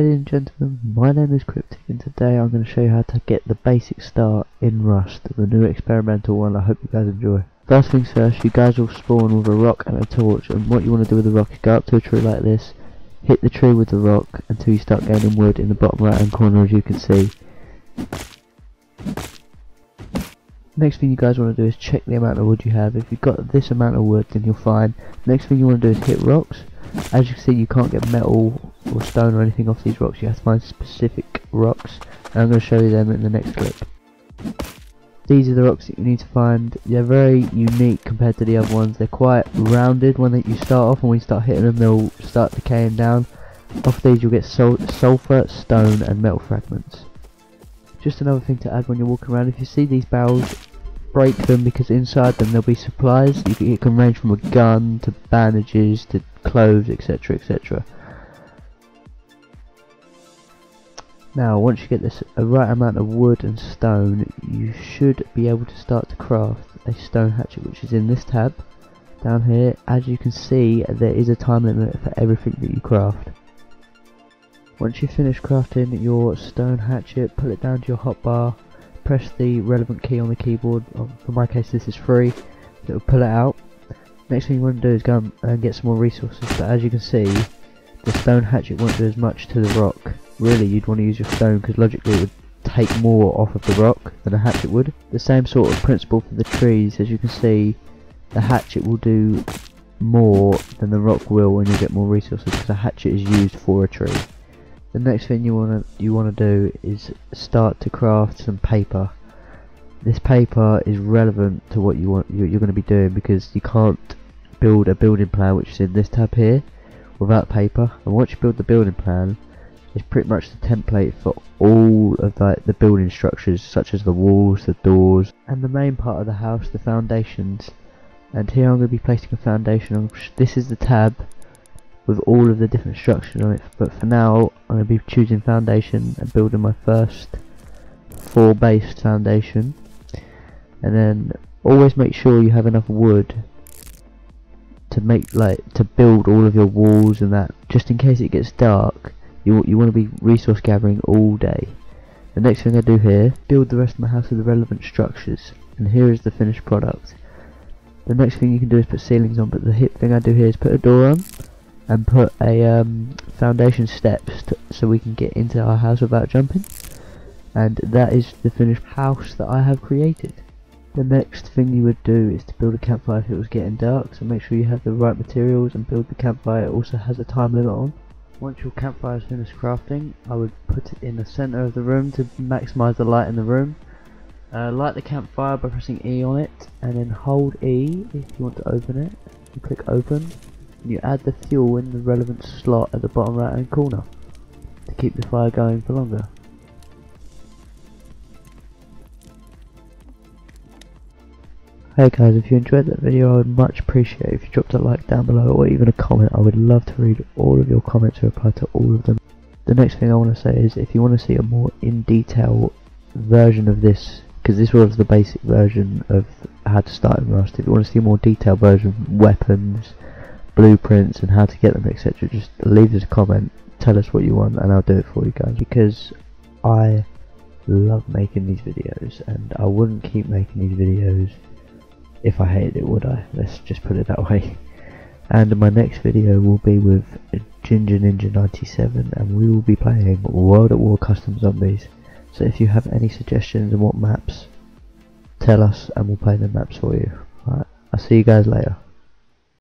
Ladies and gentlemen, my name is Cryptic and today I'm going to show you how to get the basic start in Rust, the new experimental one. I hope you guys enjoy. First things first, you guys will spawn with a rock and a torch, and what you want to do with the rock is go up to a tree like this, hit the tree with the rock until you start gaining wood in the bottom right hand corner, as you can see. Next thing you guys want to do is check the amount of wood you have. If you've got this amount of wood, then you're fine. Next thing you want to do is hit rocks. As you can see, you can't get metal or stone or anything off these rocks. You have to find specific rocks, and I'm going to show you them in the next clip. These are the rocks that you need to find. They're very unique compared to the other ones. They're quite rounded when you start off, and when you start hitting them they'll start decaying down. Off these you'll get sulfur, stone and metal fragments. Just another thing to add when you're walking around, if you see these barrels, break them, because inside them there'll be supplies. It can range from a gun to bandages to clothes, etc, etc. Now once you get this a right amount of wood and stone, you should be able to start to craft a stone hatchet, which is in this tab down here. As you can see, there is a time limit for everything that you craft. Once you finish crafting your stone hatchet, pull it down to your hotbar, press the relevant key on the keyboard. For my case this is 3, so it will pull it out. Next thing you want to do is go and get some more resources, but as you can see, the stone hatchet won't do as much to the rock. Really, you'd want to use your stone, because logically it would take more off of the rock than a hatchet would. The same sort of principle for the trees. As you can see, the hatchet will do more than the rock will, and you'll get more resources, because a hatchet is used for a tree. The next thing you want to do is start to craft some paper. This paper is relevant to what you're going to be doing, because you can't build a building plan, which is in this tab here, without paper. And once you build the building plan, it's pretty much the template for all of the building structures, such as the walls, the doors, and the main part of the house, the foundations. And here I'm going to be placing a foundation. This is the tab with all of the different structures on it, but for now I'm going to be choosing foundation and building my first 4-based foundation. And then always make sure you have enough wood to to build all of your walls and that, just in case it gets dark. You want to be resource gathering all day. The next thing I do here, build the rest of my house with the relevant structures, and here is the finished product. The next thing you can do is put ceilings on, but the thing I do here is put a door on and put a foundation steps so we can get into our house without jumping. And that is the finished house that I have created. The next thing you would do is to build a campfire if it was getting dark, so make sure you have the right materials and build the campfire. It also has a time limit on. Once your campfire is finished crafting, I would put it in the center of the room to maximize the light in the room. Light the campfire by pressing E on it, and then hold E if you want to open it. You click open, and you add the fuel in the relevant slot at the bottom right hand corner to keep the fire going for longer. Hey guys, if you enjoyed that video, I would much appreciate if you dropped a like down below, or even a comment. I would love to read all of your comments and reply to all of them. The next thing I want to say is, if you want to see a more in detail version of this, because this was the basic version of how to start in Rust, if you want to see a more detailed version, weapons, blueprints and how to get them, etc., just leave us a comment, tell us what you want, and I'll do it for you guys, because I love making these videos, and I wouldn't keep making these videos if I hated it, would I? Let's just put it that way. And my next video will be with Ginger Ninja 97, and we will be playing World at War Custom Zombies. So if you have any suggestions on what maps, tell us and we'll play the maps for you. Alright, I'll see you guys later.